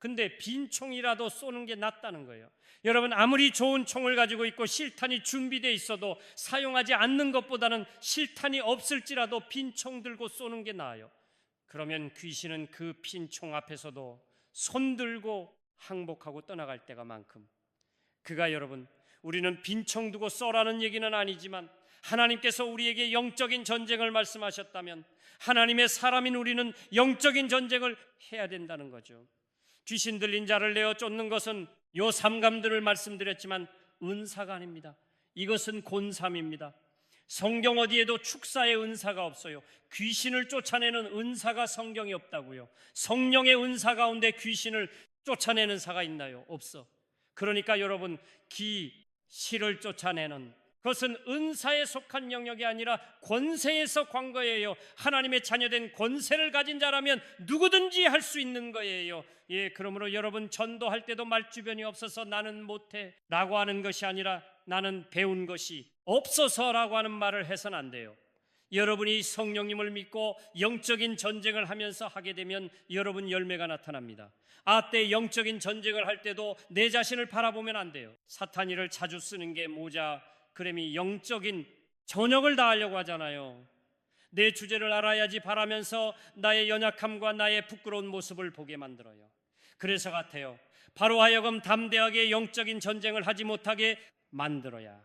근데 빈 총이라도 쏘는 게 낫다는 거예요. 여러분, 아무리 좋은 총을 가지고 있고 실탄이 준비되어 있어도 사용하지 않는 것보다는 실탄이 없을지라도 빈 총 들고 쏘는 게 나아요. 그러면 귀신은 그 빈 총 앞에서도 손 들고 항복하고 떠나갈 때가 만큼, 그가 여러분, 우리는 빈 총 두고 쏘라는 얘기는 아니지만 하나님께서 우리에게 영적인 전쟁을 말씀하셨다면 하나님의 사람인 우리는 영적인 전쟁을 해야 된다는 거죠. 귀신 들린 자를 내어 쫓는 것은 요 삼감들을 말씀드렸지만 은사가 아닙니다. 이것은 곤삼입니다. 성경 어디에도 축사의 은사가 없어요. 귀신을 쫓아내는 은사가 성경에 없다고요. 성령의 은사 가운데 귀신을 쫓아내는 사가 있나요? 없어. 그러니까 여러분, 기실을 쫓아내는 그것은 은사에 속한 영역이 아니라 권세에 속한 거예요. 하나님의 자녀된 권세를 가진 자라면 누구든지 할 수 있는 거예요. 예, 그러므로 여러분, 전도할 때도 말주변이 없어서 나는 못해 라고 하는 것이 아니라 나는 배운 것이 없어서라고 하는 말을 해서는 안 돼요. 여러분이 성령님을 믿고 영적인 전쟁을 하면서 하게 되면 여러분 열매가 나타납니다. 아때 영적인 전쟁을 할 때도 내 자신을 바라보면 안 돼요. 사탄이를 자주 쓰는 게 모자 그램이 영적인 전역을 다하려고 하잖아요. 내 주제를 알아야지 바라면서 나의 연약함과 나의 부끄러운 모습을 보게 만들어요. 그래서 같아요. 바로 하여금 담대하게 영적인 전쟁을 하지 못하게 만들어야.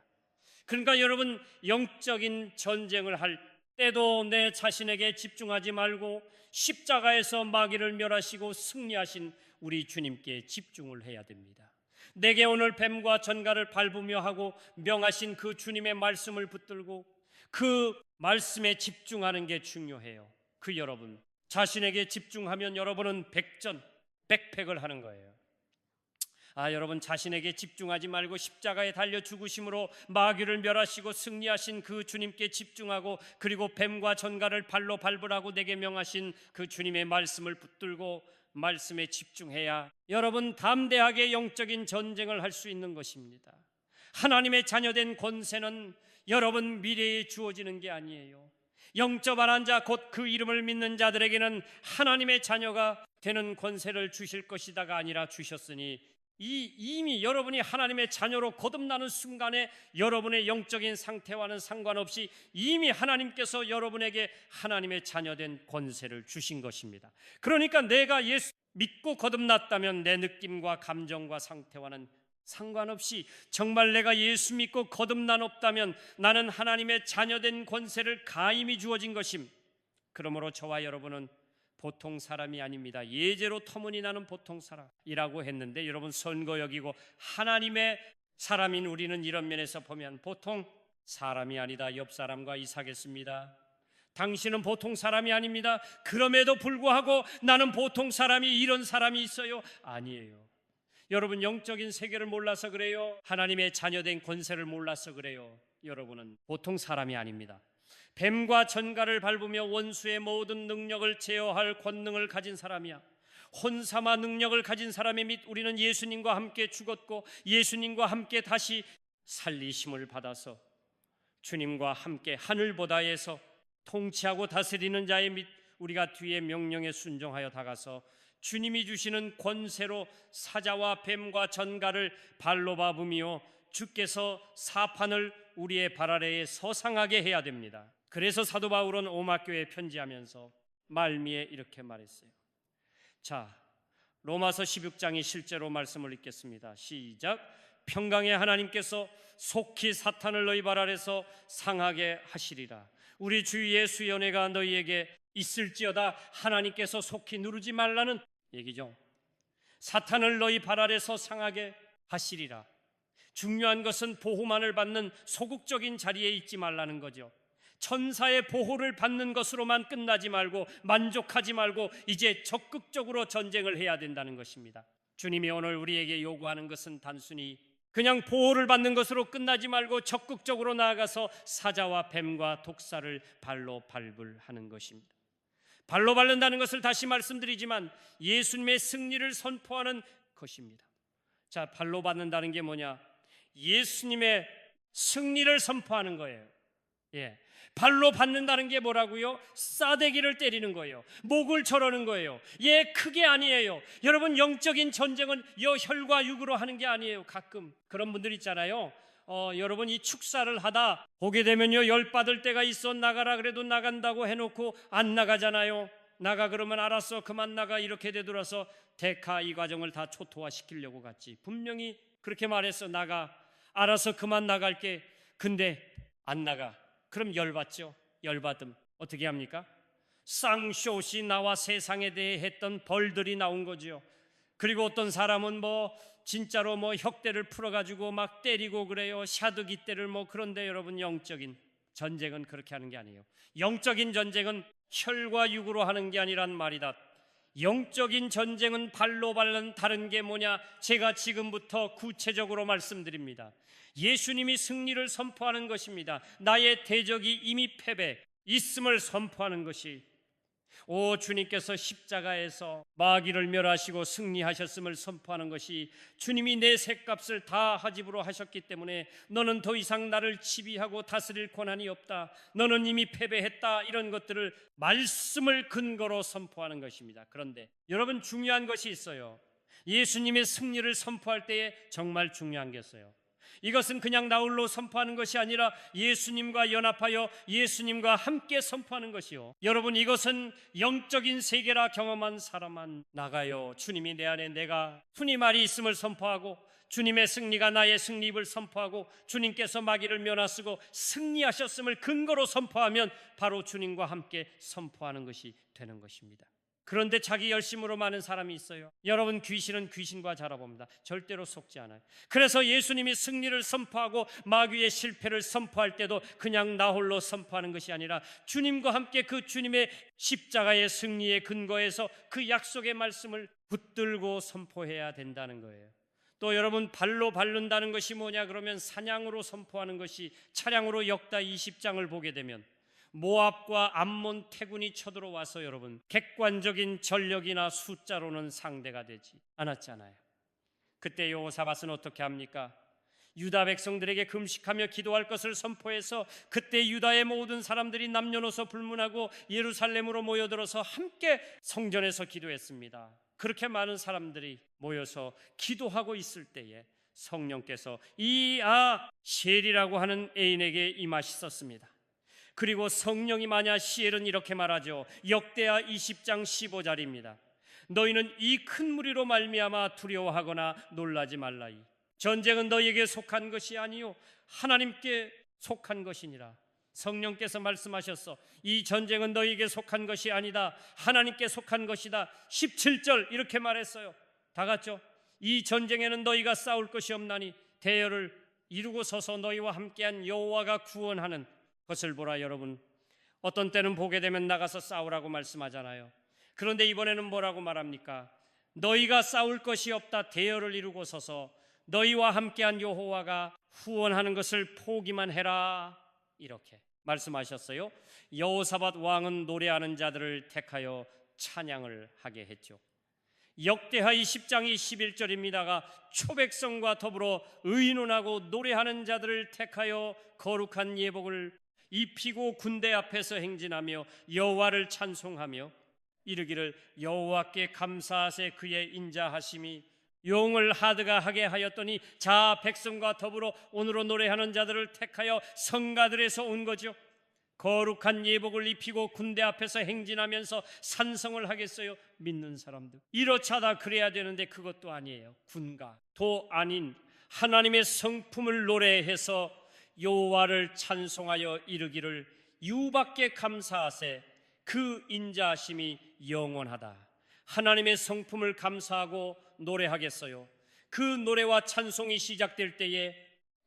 그러니까 여러분, 영적인 전쟁을 할 때도 내 자신에게 집중하지 말고 십자가에서 마귀를 멸하시고 승리하신 우리 주님께 집중을 해야 됩니다. 내게 오늘 뱀과 전갈을 밟으며 하고 명하신 그 주님의 말씀을 붙들고 그 말씀에 집중하는 게 중요해요. 그 여러분 자신에게 집중하면 여러분은 백전 백팩을 하는 거예요. 여러분, 자신에게 집중하지 말고 십자가에 달려 죽으심으로 마귀를 멸하시고 승리하신 그 주님께 집중하고, 그리고 뱀과 전갈을 발로 밟으라고 내게 명하신 그 주님의 말씀을 붙들고 말씀에 집중해야 여러분 담대하게 영적인 전쟁을 할 수 있는 것입니다. 하나님의 자녀된 권세는 여러분 미래에 주어지는 게 아니에요. 영접한 자 곧 그 이름을 믿는 자들에게는 하나님의 자녀가 되는 권세를 주실 것이다가 아니라 주셨으니, 이미 여러분이 하나님의 자녀로 거듭나는 순간에 여러분의 영적인 상태와는 상관없이 이미 하나님께서 여러분에게 하나님의 자녀된 권세를 주신 것입니다. 그러니까 내가 예수 믿고 거듭났다면 내 느낌과 감정과 상태와는 상관없이 정말 내가 예수 믿고 거듭난 없다면 나는 하나님의 자녀된 권세를 가임이 주어진 것임. 그러므로 저와 여러분은 보통 사람이 아닙니다. 예제로 터무니나는 보통 사람이라고 했는데, 여러분 선거 여기고 하나님의 사람인 우리는 이런 면에서 보면 보통 사람이 아니다. 옆 사람과 이사겠습니다. 당신은 보통 사람이 아닙니다. 그럼에도 불구하고 나는 보통 사람이, 이런 사람이 있어요? 아니에요. 여러분 영적인 세계를 몰라서 그래요? 하나님의 자녀된 권세를 몰라서 그래요? 여러분은 보통 사람이 아닙니다. 뱀과 전갈을 밟으며 원수의 모든 능력을 제어할 권능을 가진 사람이야. 혼사마 능력을 가진 사람의 및 우리는 예수님과 함께 죽었고 예수님과 함께 다시 살리심을 받아서 주님과 함께 하늘보다에서 통치하고 다스리는 자의 및 우리가 뒤에 명령에 순종하여 다가서 주님이 주시는 권세로 사자와 뱀과 전갈을 발로 밟으며 주께서 사판을 우리의 발 아래에 서상하게 해야 됩니다. 그래서 사도 바울은 로마교회에 편지하면서 말미에 이렇게 말했어요. 자, 로마서 16장이 실제로 말씀을 읽겠습니다. 시작. 평강의 하나님께서 속히 사탄을 너희 발 아래서 상하게 하시리라. 우리 주 예수의 은혜가 너희에게 있을지어다. 하나님께서 속히 누르지 말라는 얘기죠. 사탄을 너희 발 아래서 상하게 하시리라. 중요한 것은 보호만을 받는 소극적인 자리에 있지 말라는 거죠. 천사의 보호를 받는 것으로만 끝나지 말고 만족하지 말고 이제 적극적으로 전쟁을 해야 된다는 것입니다. 주님이 오늘 우리에게 요구하는 것은 단순히 그냥 보호를 받는 것으로 끝나지 말고 적극적으로 나아가서 사자와 뱀과 독사를 발로 밟으라는 것입니다. 발로 밟는다는 것을 다시 말씀드리지만 예수님의 승리를 선포하는 것입니다. 자, 발로 밟는다는 게 뭐냐? 예수님의 승리를 선포하는 거예요. 발로 밟는다는 게 뭐라고요? 싸대기를 때리는 거예요. 목을 조르는 거예요. 크게 아니에요. 여러분, 영적인 전쟁은 혈과 육으로 하는 게 아니에요. 가끔 그런 분들 있잖아요. 여러분, 이 축사를 하다 보게 되면요, 열 받을 때가 있어. 나가라 그래도 나간다고 해놓고 안 나가잖아요. 나가 그러면 알았어, 그만 나가, 이렇게 되돌아서 대카 이 과정을 다 초토화시키려고 갔지. 분명히 그렇게 말했어. 나가, 알아서 그만 나갈게. 근데 안 나가. 그럼 열받죠. 열받음 어떻게 합니까? 쌍쇼시 나와 세상에 대해 했던 벌들이 나온 거죠. 그리고 어떤 사람은 진짜로 혁대를 풀어가지고 막 때리고 그래요. 샤드기대를 그런데 여러분, 영적인 전쟁은 그렇게 하는 게 아니에요. 영적인 전쟁은 혈과 육으로 하는 게 아니란 말이다. 영적인 전쟁은 발로 밟는 다른 게 뭐냐? 제가 지금부터 구체적으로 말씀드립니다. 예수님이 승리를 선포하는 것입니다. 나의 대적이 이미 패배 있음을 선포하는 것이, 주님께서 십자가에서 마귀를 멸하시고 승리하셨음을 선포하는 것이, 주님이 내 죗값을 다 하집으로 하셨기 때문에 너는 더 이상 나를 지배하고 다스릴 권한이 없다, 너는 이미 패배했다, 이런 것들을 말씀을 근거로 선포하는 것입니다. 그런데 여러분, 중요한 것이 있어요. 예수님의 승리를 선포할 때에 정말 중요한 게 있어요. 이것은 그냥 나 홀로 선포하는 것이 아니라 예수님과 연합하여 예수님과 함께 선포하는 것이요. 여러분, 이것은 영적인 세계라 경험한 사람만 나가요. 주님이 내 안에, 내가 주님 안에 있음을 선포하고 주님의 승리가 나의 승리임을 선포하고 주님께서 마귀를 면하시고 승리하셨음을 근거로 선포하면 바로 주님과 함께 선포하는 것이 되는 것입니다. 그런데 자기 열심으로 많은 사람이 있어요. 여러분, 귀신은 귀신과 자라봅니다. 절대로 속지 않아요. 그래서 예수님이 승리를 선포하고 마귀의 실패를 선포할 때도 그냥 나 홀로 선포하는 것이 아니라 주님과 함께 그 주님의 십자가의 승리에 근거해서 그 약속의 말씀을 붙들고 선포해야 된다는 거예요. 또 여러분, 발로 밟는다는 것이 뭐냐 그러면 사냥으로 선포하는 것이, 차량으로 역다 20장을 보게 되면 모압과 암몬 태군이 쳐들어와서 여러분, 객관적인 전력이나 숫자로는 상대가 되지 않았잖아요. 그때 여호사밧은 어떻게 합니까? 유다 백성들에게 금식하며 기도할 것을 선포해서 그때 유다의 모든 사람들이 남녀노소 불문하고 예루살렘으로 모여들어서 함께 성전에서 기도했습니다. 그렇게 많은 사람들이 모여서 기도하고 있을 때에 성령께서 쉘이라고 하는 애인에게 임하셨습니다. 그리고 성령이 마냐, 시엘은 이렇게 말하죠. 역대하 20장 15절입니다. 너희는 이 큰 무리로 말미암아 두려워하거나 놀라지 말라이. 전쟁은 너희에게 속한 것이 아니요 하나님께 속한 것이니라. 성령께서 말씀하셨어. 이 전쟁은 너희에게 속한 것이 아니다, 하나님께 속한 것이다. 17절 이렇게 말했어요. 다 같죠? 이 전쟁에는 너희가 싸울 것이 없나니 대열을 이루고 서서 너희와 함께한 여호와가 구원하는 것을 보라. 여러분, 어떤 때는 보게 되면 나가서 싸우라고 말씀하잖아요. 그런데 이번에는 뭐라고 말합니까? 너희가 싸울 것이 없다, 대열을 이루고 서서 너희와 함께한 여호와가 후원하는 것을 포기만 해라, 이렇게 말씀하셨어요. 여호사밧 왕은 노래하는 자들을 택하여 찬양을 하게 했죠. 역대하 20장 21절입니다가 초백성과 더불어 의논하고 노래하는 자들을 택하여 거룩한 예복을 입히고 군대 앞에서 행진하며 여호와를 찬송하며 이르기를 여호와께 감사하세, 그의 인자하심이 용을 하드가 하게 하였더니 자 백성과 더불어 오늘로 노래하는 자들을 택하여 성가들에서 온 거죠. 거룩한 예복을 입히고 군대 앞에서 행진하면서 산성을 하겠어요? 믿는 사람들 이렇지 않아 그래야 되는데 그것도 아니에요. 군가 도 아닌 하나님의 성품을 노래해서 여호와를 찬송하여 이르기를 유밖에 감사하세 그 인자하심이 영원하다. 하나님의 성품을 감사하고 노래하겠어요. 그 노래와 찬송이 시작될 때에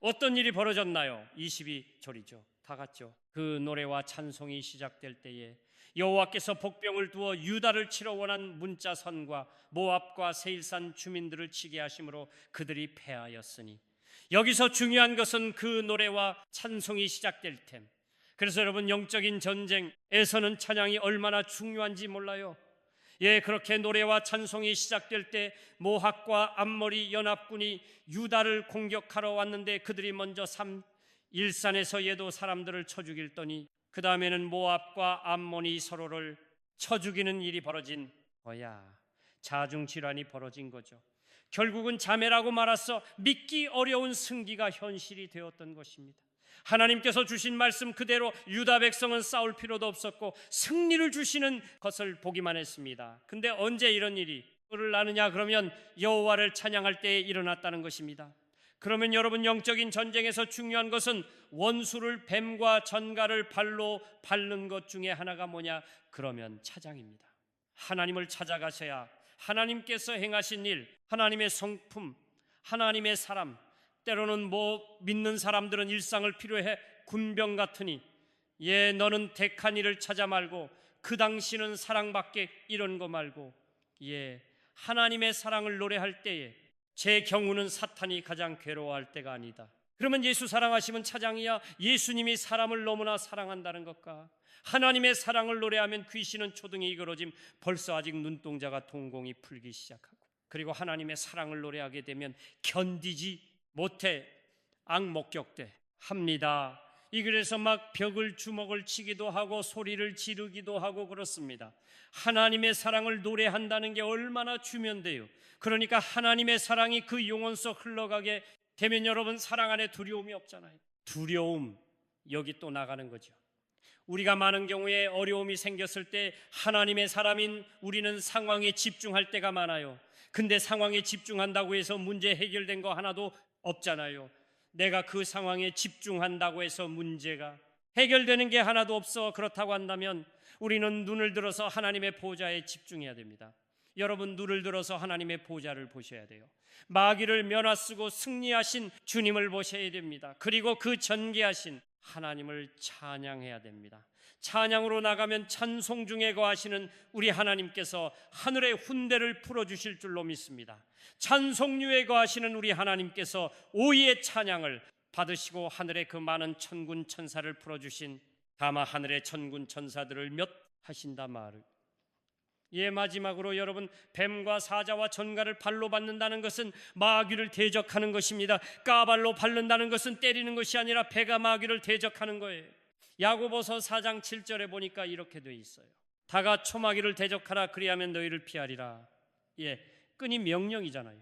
어떤 일이 벌어졌나요? 22절이죠. 다 같죠. 그 노래와 찬송이 시작될 때에 여호와께서 복병을 두어 유다를 치러 원한 문자선과 모압과 세일산 주민들을 치게 하심으로 그들이 패하였으니, 여기서 중요한 것은 그 노래와 찬송이 시작될 템. 그래서 여러분, 영적인 전쟁에서는 찬양이 얼마나 중요한지 몰라요. 예, 그렇게 노래와 찬송이 시작될 때 모압과 암모리 연합군이 유다를 공격하러 왔는데 그들이 먼저 일산에서 얘도 사람들을 쳐 죽일더니 그 다음에는 모압과 암몬이 서로를 쳐 죽이는 일이 벌어진 거야. 자중질환이 벌어진 거죠. 결국은 자매라고 말해서 믿기 어려운 승기가 현실이 되었던 것입니다. 하나님께서 주신 말씀 그대로 유다 백성은 싸울 필요도 없었고 승리를 주시는 것을 보기만 했습니다. 근데 언제 이런 일이 나느냐? 그러면 여호와를 찬양할 때에 일어났다는 것입니다. 그러면 여러분, 영적인 전쟁에서 중요한 것은 원수를 뱀과 전갈을 발로 밟는 것 중에 하나가 뭐냐? 그러면 찬양입니다. 하나님을 찾아가셔야 하나님께서 행하신 일, 하나님의 성품, 하나님의 사람, 때로는 믿는 사람들은 일상을 필요해 군병 같으니 예, 너는 택한 일을 찾아 말고 그 당시는 사랑받게 이런 거 말고 예, 하나님의 사랑을 노래할 때에 제 경우는 사탄이 가장 괴로워할 때가 아니다. 그러면 예수 사랑하시면 찬양이야. 예수님이 사람을 너무나 사랑한다는 것과 하나님의 사랑을 노래하면 귀신은 초등이 이그러짐 벌써 아직 눈동자가 동공이 풀기 시작하고, 그리고 하나님의 사랑을 노래하게 되면 견디지 못해 악목격대 합니다. 그래서 막 벽을 주먹을 치기도 하고 소리를 지르기도 하고 그렇습니다. 하나님의 사랑을 노래한다는 게 얼마나 주면돼요. 그러니까 하나님의 사랑이 그 영혼 속 흘러가게 되면 여러분, 사랑 안에 두려움이 없잖아요. 두려움, 여기 또 나가는 거죠. 우리가 많은 경우에 어려움이 생겼을 때 하나님의 사람인 우리는 상황에 집중할 때가 많아요. 근데 상황에 집중한다고 해서 문제 해결된 거 하나도 없잖아요. 내가 그 상황에 집중한다고 해서 문제가 해결되는 게 하나도 없어. 그렇다고 한다면 우리는 눈을 들어서 하나님의 보좌에 집중해야 됩니다. 여러분, 눈을 들어서 하나님의 보좌를 보셔야 돼요. 마귀를 면하쓰고 승리하신 주님을 보셔야 됩니다. 그리고 그 전개하신 하나님을 찬양해야 됩니다. 찬양으로 나가면 찬송 중에 거하시는 우리 하나님께서 하늘의 훈대를 풀어주실 줄로 믿습니다. 찬송류에 거하시는 우리 하나님께서 오희의 찬양을 받으시고 하늘의 그 많은 천군 천사를 풀어주신 다마 하늘의 천군 천사들을 몇 하신다 말을. 예, 마지막으로 여러분, 뱀과 사자와 전갈을 발로 밟는다는 것은 마귀를 대적하는 것입니다. 까발로 밟는다는 것은 때리는 것이 아니라 배가 마귀를 대적하는 거예요. 야고보서 4장 7절에 보니까 이렇게 돼 있어요. 다가 초마귀를 대적하라, 그리하면 너희를 피하리라. 예, 끈이 명령이잖아요.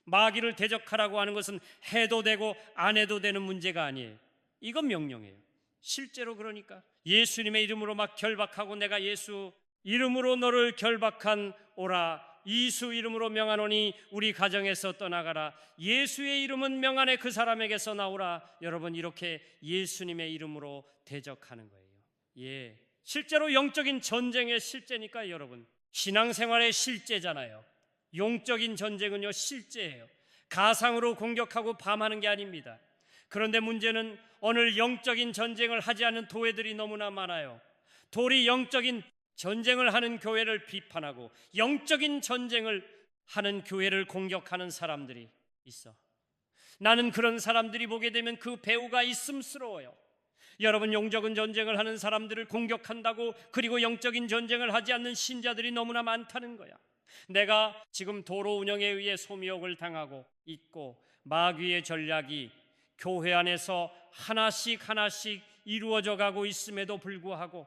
마귀를 대적하라고 하는 것은 해도 되고 안 해도 되는 문제가 아니에요. 이건 명령이에요. 실제로 그러니까 예수님의 이름으로 막 결박하고 내가 예수 이름으로 너를 결박한 오라, 이수 이름으로 명하노니 우리 가정에서 떠나가라, 예수의 이름은 명하네 그 사람에게서 나오라. 여러분, 이렇게 예수님의 이름으로 대적하는 거예요. 예, 실제로 영적인 전쟁의 실제니까 여러분, 신앙생활의 실제잖아요. 영적인 전쟁은요, 실제예요. 가상으로 공격하고 밤하는 게 아닙니다. 그런데 문제는 오늘 영적인 전쟁을 하지 않는 교회들이 너무나 많아요. 돌이 영적인 전쟁을 하는 교회를 비판하고 영적인 전쟁을 하는 교회를 공격하는 사람들이 있어. 나는 그런 사람들이 보게 되면 그 배우가 있음스러워요. 여러분, 영적인 전쟁을 하는 사람들을 공격한다고, 그리고 영적인 전쟁을 하지 않는 신자들이 너무나 많다는 거야. 내가 지금 도로 운영에 의해 소미옥을 당하고 있고 마귀의 전략이 교회 안에서 하나씩 이루어져 가고 있음에도 불구하고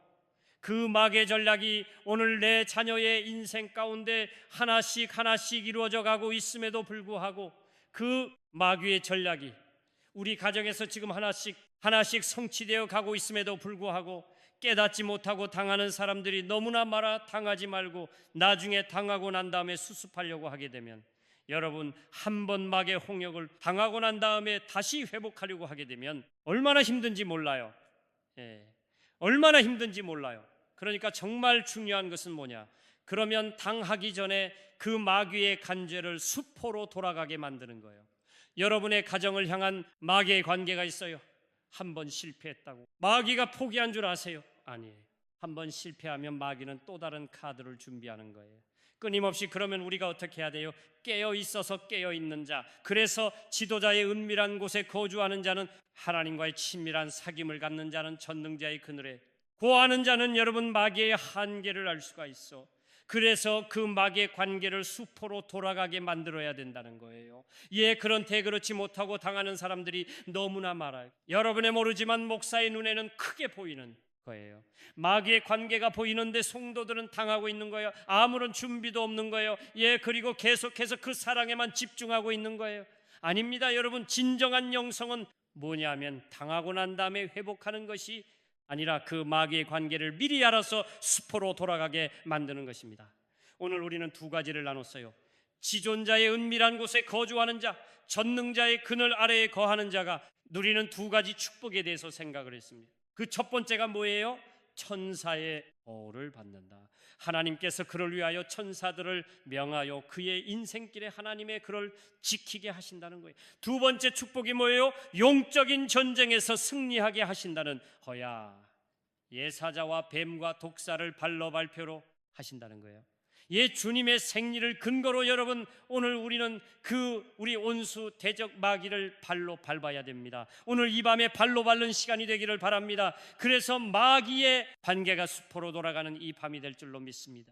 그 마귀의 전략이 오늘 내 자녀의 인생 가운데 하나씩 이루어져 가고 있음에도 불구하고 그 마귀의 전략이 우리 가정에서 지금 하나씩 성취되어 가고 있음에도 불구하고 깨닫지 못하고 당하는 사람들이 너무나 많아. 당하지 말고 나중에 당하고 난 다음에 수습하려고 하게 되면 여러분, 한 번 마귀의 홍역을 당하고 난 다음에 다시 회복하려고 하게 되면 얼마나 힘든지 몰라요. 얼마나 힘든지 몰라요. 그러니까 정말 중요한 것은 뭐냐? 그러면 당하기 전에 그 마귀의 간죄를 수포로 돌아가게 만드는 거예요. 여러분의 가정을 향한 마귀의 관계가 있어요. 한 번 실패했다고 마귀가 포기한 줄 아세요? 아니에요. 한 번 실패하면 마귀는 또 다른 카드를 준비하는 거예요. 끊임없이. 그러면 우리가 어떻게 해야 돼요? 깨어 있어서 깨어 있는 자, 그래서 지도자의 은밀한 곳에 거주하는 자는, 하나님과의 친밀한 사귐을 갖는 자는 전능자의 그늘에 고하는 자는 여러분 마귀의 한계를 알 수가 있어. 그래서 그 마귀의 관계를 수포로 돌아가게 만들어야 된다는 거예요. 그런데 그렇지 못하고 당하는 사람들이 너무나 많아요. 여러분의 모르지만 목사의 눈에는 크게 보이는 거예요. 마귀의 관계가 보이는데 성도들은 당하고 있는 거예요. 아무런 준비도 없는 거예요. 그리고 계속해서 그 사랑에만 집중하고 있는 거예요. 아닙니다. 여러분, 진정한 영성은 뭐냐면 당하고 난 다음에 회복하는 것이 아니라 그 마귀의 관계를 미리 알아서 수포로 돌아가게 만드는 것입니다. 오늘 우리는 두 가지를 나눴어요. 지존자의 은밀한 곳에 거주하는 자, 전능자의 그늘 아래에 거하는 자가 누리는 두 가지 축복에 대해서 생각을 했습니다. 그 첫 번째가 뭐예요? 천사의 보호를 받는다. 하나님께서 그를 위하여 천사들을 명하여 그의 인생길에 하나님의 그를 지키게 하신다는 거예요. 두 번째 축복이 뭐예요? 영적인 전쟁에서 승리하게 하신다는 허야, 예사자와 뱀과 독사를 발로 발표로 하신다는 거예요. 주님의 생리를 근거로 여러분, 오늘 우리는 우리 온수 대적 마귀를 발로 밟아야 됩니다. 오늘 이 밤에 발로 밟는 시간이 되기를 바랍니다. 그래서 마귀의 관계가 수포로 돌아가는 이 밤이 될 줄로 믿습니다.